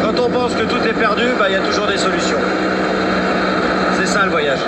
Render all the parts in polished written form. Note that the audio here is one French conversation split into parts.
Quand on pense que tout est perdu, il y a toujours des solutions. C'est ça le voyage.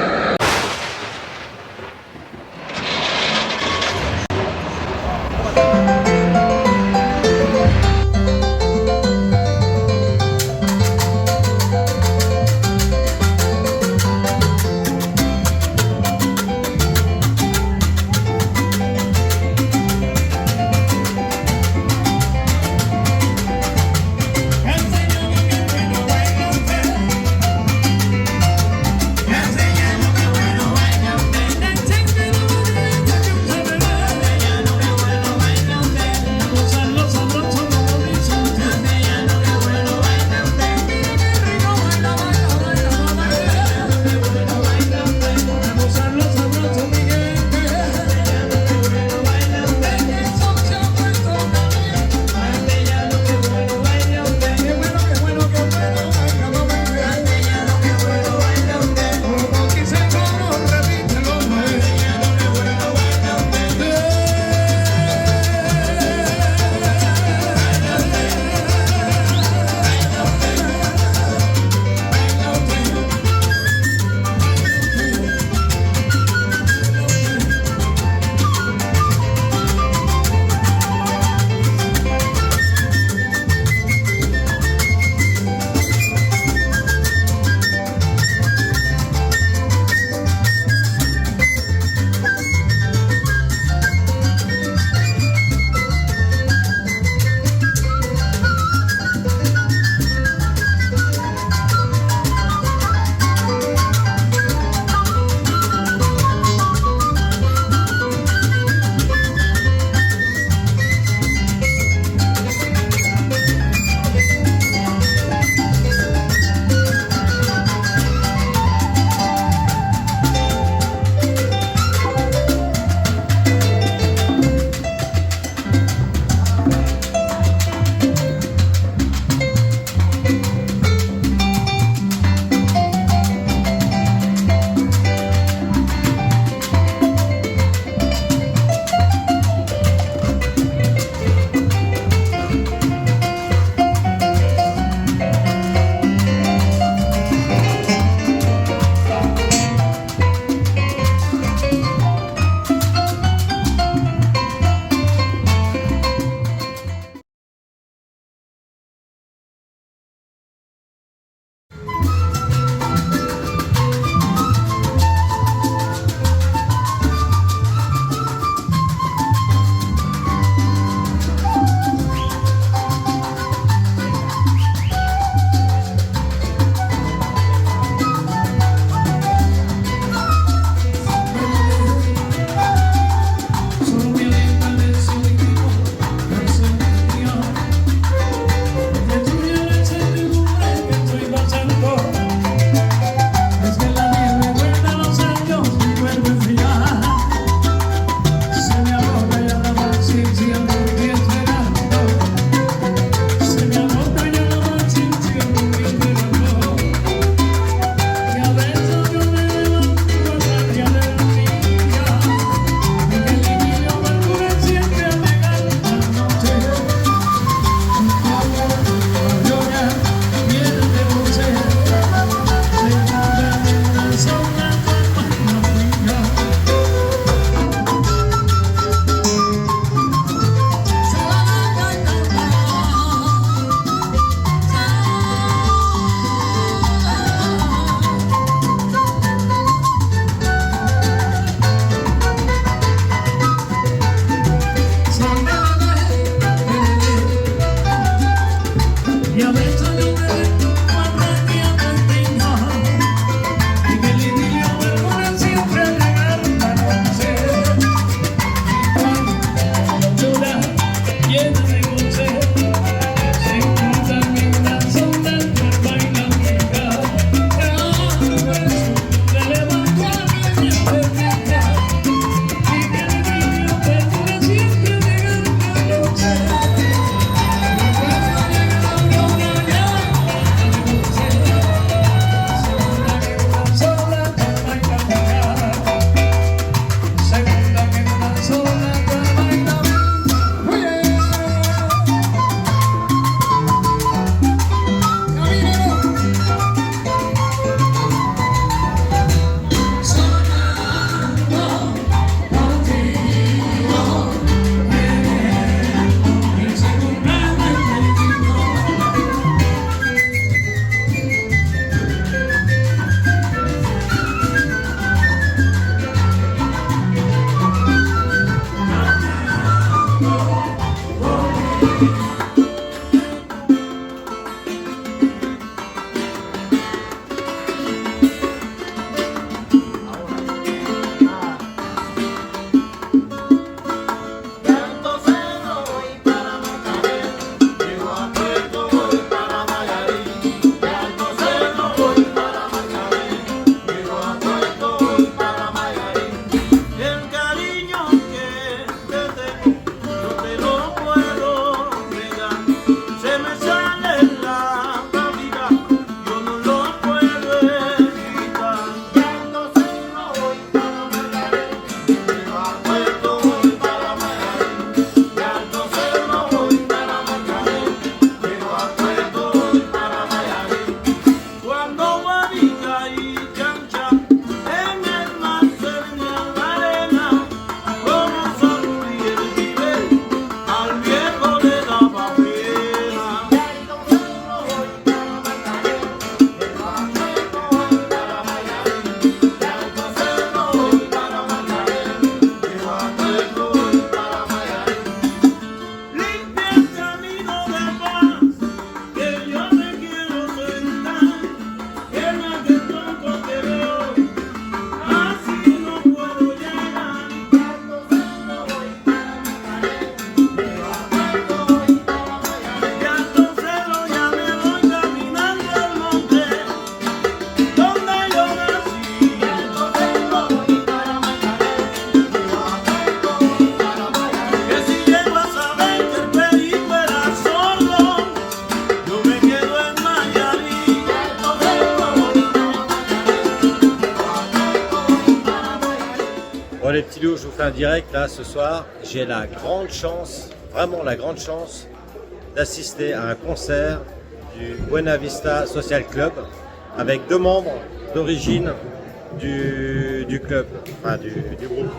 studio, je vous fais un direct là ce soir. J'ai la grande chance, vraiment la grande chance, d'assister à un concert du Buena Vista Social Club avec 2 membres d'origine du club, enfin du groupe.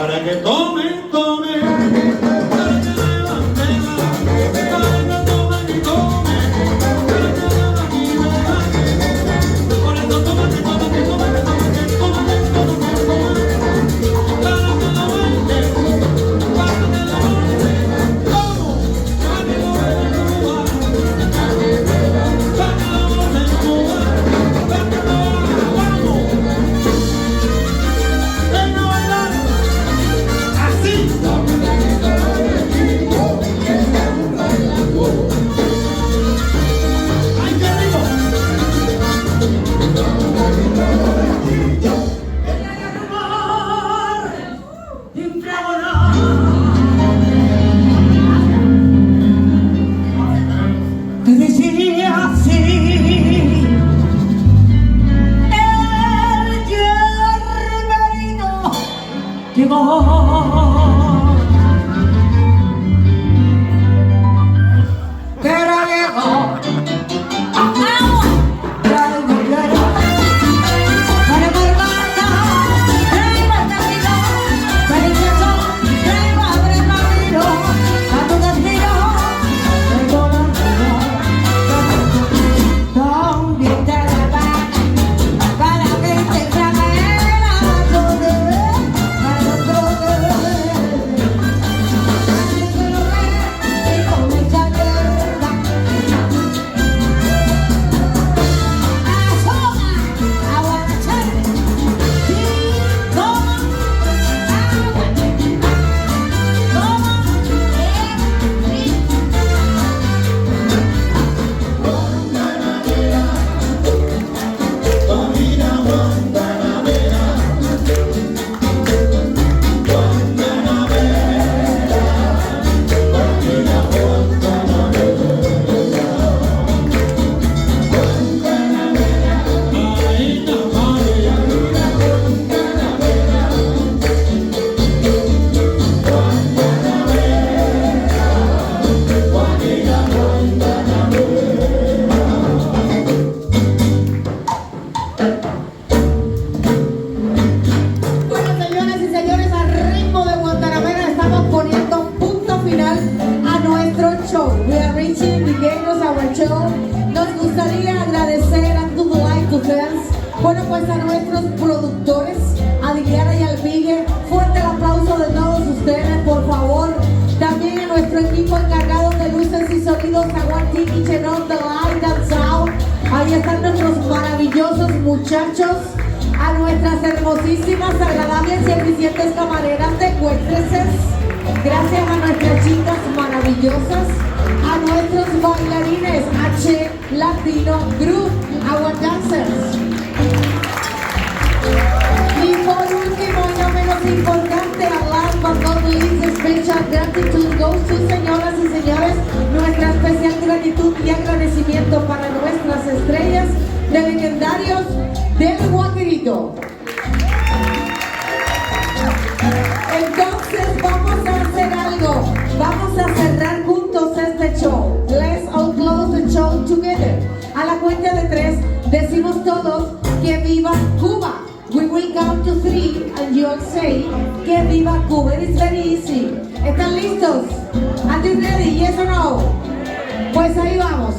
para que tomen, tomen, para que beban, beban, para que tomen y tomen, para que beban y beban, por eso tomen y tomen. Te decía así, el yerberino llegó. Pero llegó. Nos gustaría agradecer a To The Light To Dance, bueno, pues a nuestros productores, a Diliana y Alvigue, fuerte el aplauso de todos ustedes, por favor. También a nuestro equipo encargado de luces y sonidos, Aguantiki, Chenón, The Light and Sound. Ahí están nuestros maravillosos muchachos, a nuestras hermosísimas, agradables y eficientes camareras de Cuéntreses. Gracias a nuestras chicas maravillosas, a nuestros bailarines H Latino Group, Our Dancers. Y por último y no menos importante, last but not least, special gratitude goes to, señoras y señores, nuestra especial gratitud y agradecimiento para nuestras estrellas de legendarios del Guaquirito. Entonces vamos a hacer algo, vamos a cerrar juntos este show. Let's all close the show together. A la cuenta de 3 decimos todos que viva Cuba. We will count to 3 and you'll say que viva Cuba. It's very easy. ¿Están listos? Are you ready? Yes or no? Pues ahí vamos.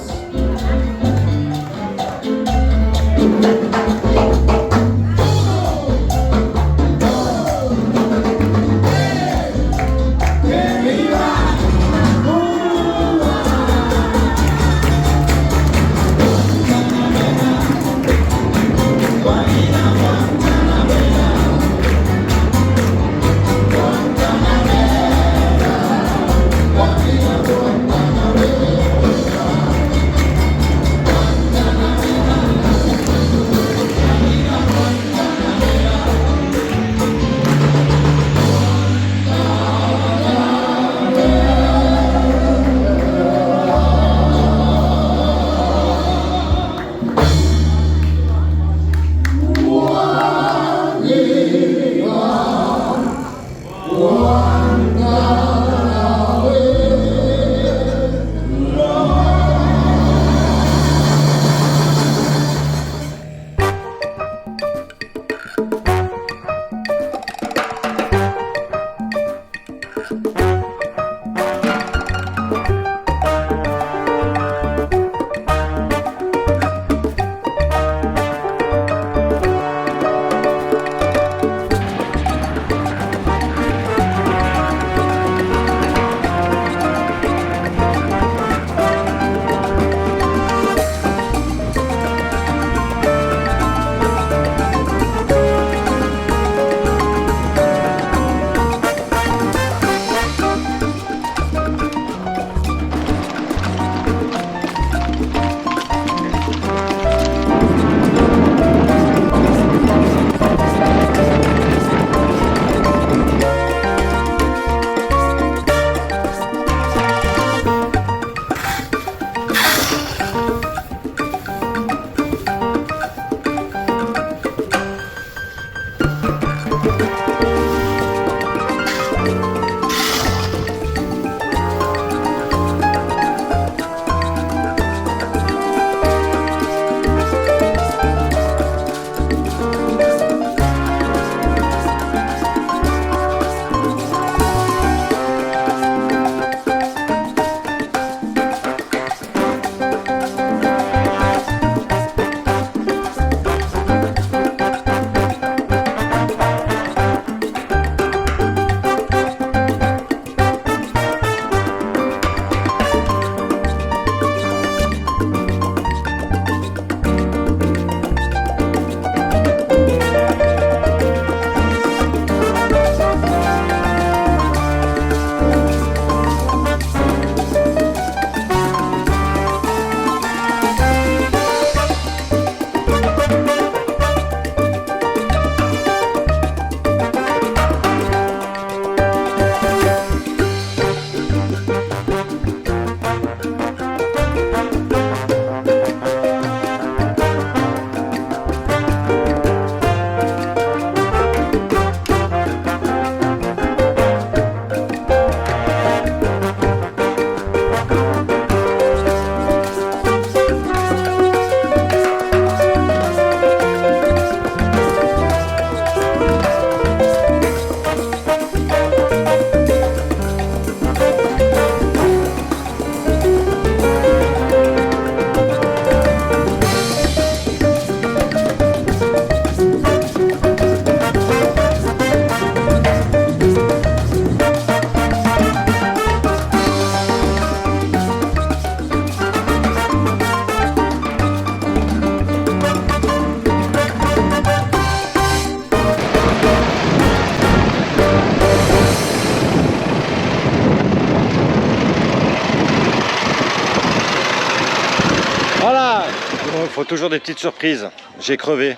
faut toujours des petites surprises. J'ai crevé.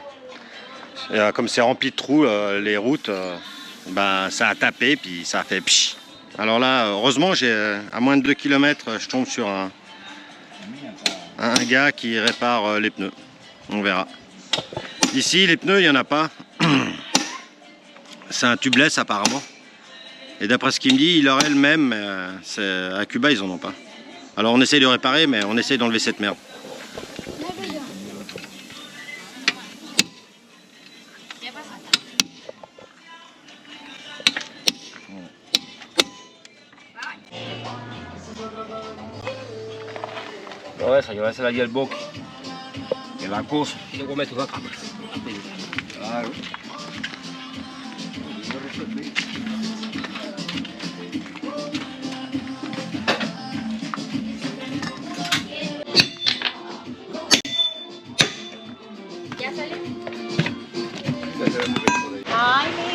Et, comme c'est rempli de trous, les routes, ben, ça a tapé, puis ça a fait pch. Alors là, heureusement, à moins de 2 km, je tombe sur un gars qui répare les pneus. On verra. Ici, les pneus, il n'y en a pas. C'est un tubeless apparemment. Et d'après ce qu'il me dit, il aurait le même, mais à Cuba, ils en ont pas. Alors on essaye de réparer, mais on essaye d'enlever cette merde. Todo eso, llevársela allí al boque, que la cosa, y luego meto acá. Claro.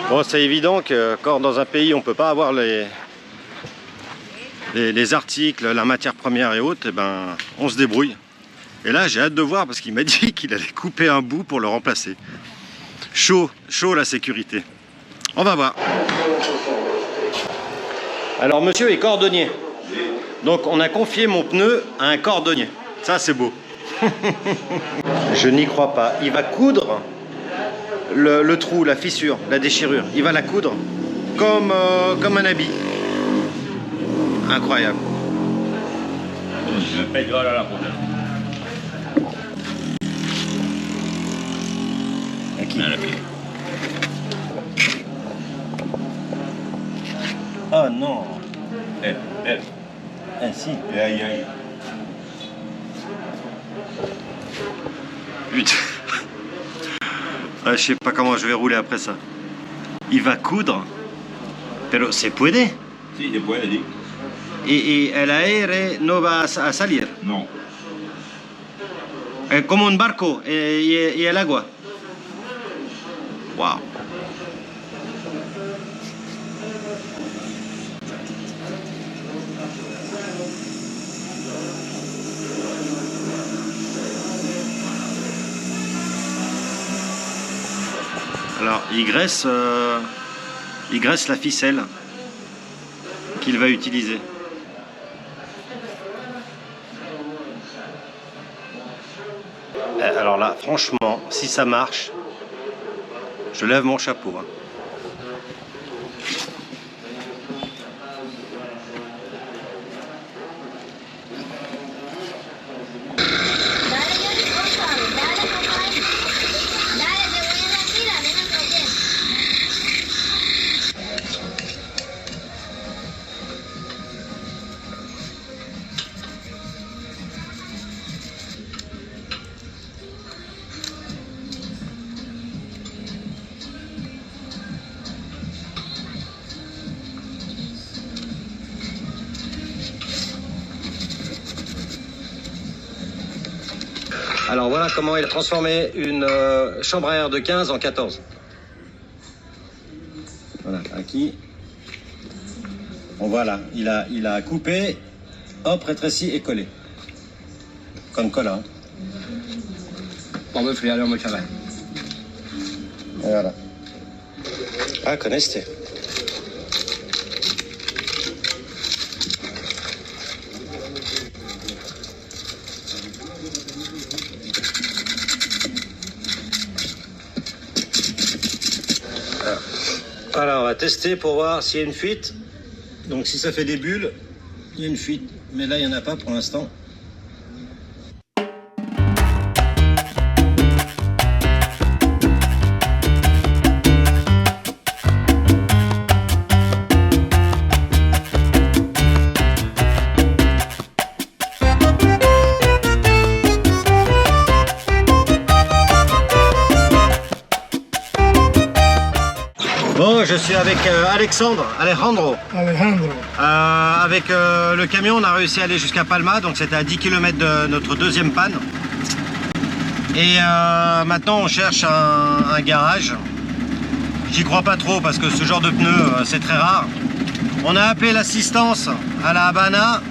Bon, c'est évident que quand dans un pays on peut pas avoir les articles, la matière première et autres, et ben, on se débrouille. Et là, j'ai hâte de voir parce qu'il m'a dit qu'il allait couper un bout pour le remplacer. Chaud, chaud la sécurité. On va voir. Alors, monsieur est cordonnier. Donc, on a confié mon pneu à un cordonnier. Ça, c'est beau. Je n'y crois pas. Il va coudre le trou, la fissure, la déchirure. Il va la coudre comme un habit. Incroyable. Aquí. Ah non. Si. Putain. Ah, je sais pas comment je vais rouler après ça. Il va coudre. Pero se puede. Sí, se puede, sí. Y el aire no va a salir. No. Como un barco y el agua. Wow. Alors, il graisse la ficelle qu'il va utiliser. Alors là, franchement, si ça marche, je lève mon chapeau. Hein. Alors voilà comment il a transformé une chambre à air de 15 en 14. Voilà, aquí. On voit là, il a coupé, hop, rétréci et collé. Con cola. Hein. Vamos a enfriarlo mucho más. Et voilà. Ah, connaissez. Voilà, on va tester pour voir s'il y a une fuite. Donc si ça fait des bulles, il y a une fuite. Mais là, il n'y en a pas pour l'instant. Bon, je suis avec Alejandro. Avec le camion, on a réussi à aller jusqu'à Palma, donc c'était à 10 km de notre deuxième panne. Et maintenant, on cherche un garage. J'y crois pas trop parce que ce genre de pneu, c'est très rare. On a appelé l'assistance à la Habana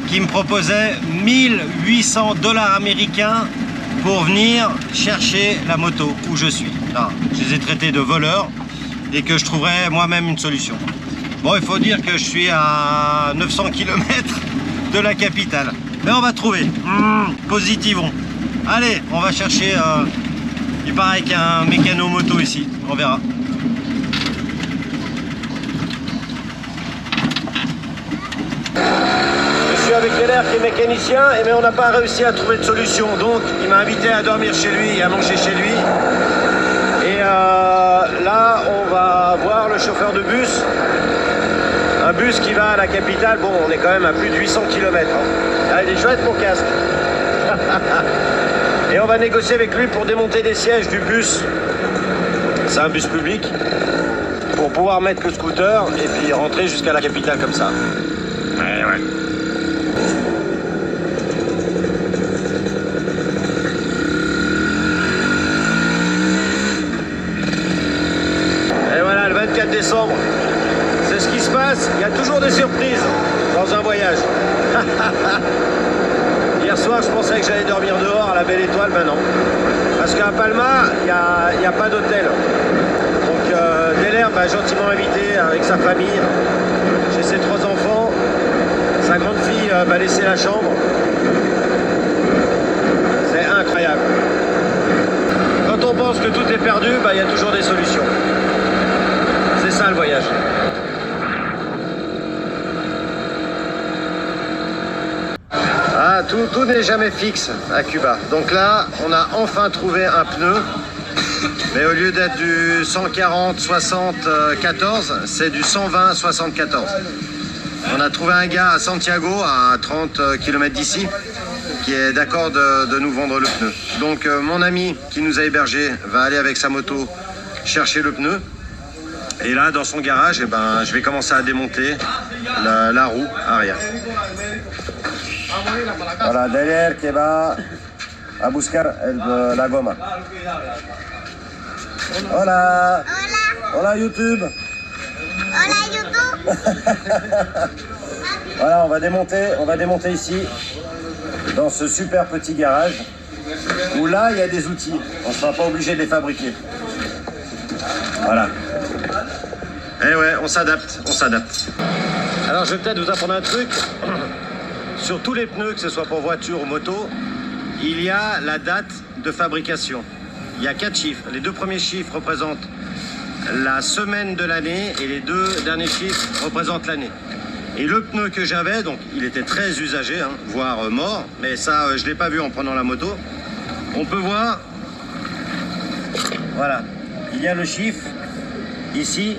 qui me proposait 1800 $ américains pour venir chercher la moto où je suis. Non, je les ai traités de voleurs et que je trouverai moi-même une solution. Bon, il faut dire que je suis à 900 km de la capitale. Mais on va trouver. Positivons. Allez, on va chercher... il paraît qu'il y a un mécano moto ici. On verra. Je suis avec Keller qui est mécanicien, mais on n'a pas réussi à trouver de solution. Donc, il m'a invité à dormir chez lui et à manger chez lui. Et là, on va voir le chauffeur de bus. Un bus qui va à la capitale. Bon, on est quand même à plus de 800 km. Ah, il est chouette mon casque. Et on va négocier avec lui pour démonter les sièges du bus. C'est un bus public. Pour pouvoir mettre le scooter et puis rentrer jusqu'à la capitale comme ça. Ouais. Et voilà, le 24 décembre. C'est ce qui se passe. Il y a toujours des surprises dans un voyage. Hier soir, je pensais que j'allais dormir dehors à la Belle Étoile, ben non. Parce qu'à Palma, il n'y a pas d'hôtel. Donc, Deller m'a gentiment invité avec sa famille. J'ai ses 3 enfants. Sa grande fille m'a laissé la chambre. C'est incroyable. Quand on pense que tout est perdu, il y a toujours des solutions. C'est ça le voyage. Ah, tout n'est jamais fixe à Cuba. Donc là, on a enfin trouvé un pneu. Mais au lieu d'être du 140 74, c'est du 120 74. On a trouvé un gars à Santiago, à 30 km d'ici, qui est d'accord de nous vendre le pneu. Donc mon ami qui nous a hébergés va aller avec sa moto chercher le pneu. Et là, dans son garage, je vais commencer à démonter la roue arrière. Voilà, Deller qui va a buscar la goma. Hola. Hola YouTube. Hola YouTube. Voilà, on va démonter ici, dans ce super petit garage, où là, il y a des outils. On ne sera pas obligé de les fabriquer. Voilà. Eh ouais, on s'adapte. Alors, je vais peut-être vous apprendre un truc. Sur tous les pneus, que ce soit pour voiture ou moto, il y a la date de fabrication. Il y a 4 chiffres. Les 2 premiers chiffres représentent la semaine de l'année et les 2 derniers chiffres représentent l'année. Et le pneu que j'avais, donc il était très usagé, voire mort, mais ça je ne l'ai pas vu en prenant la moto. On peut voir, voilà, il y a le chiffre ici,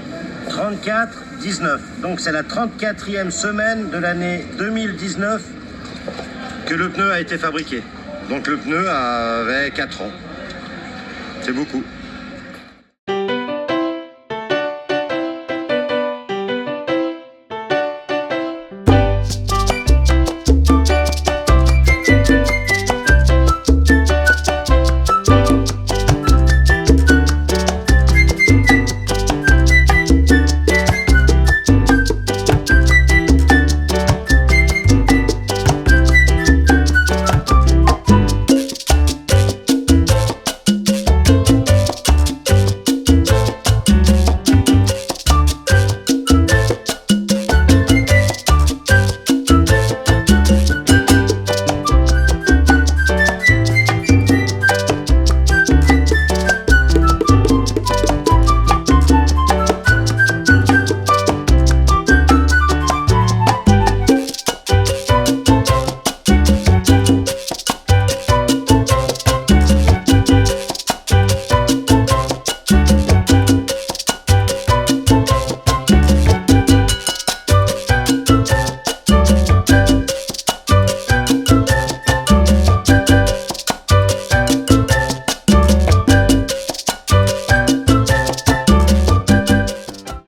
34-19. Donc c'est la 34e semaine de l'année 2019 que le pneu a été fabriqué. Donc le pneu avait 4 ans. C'est beaucoup.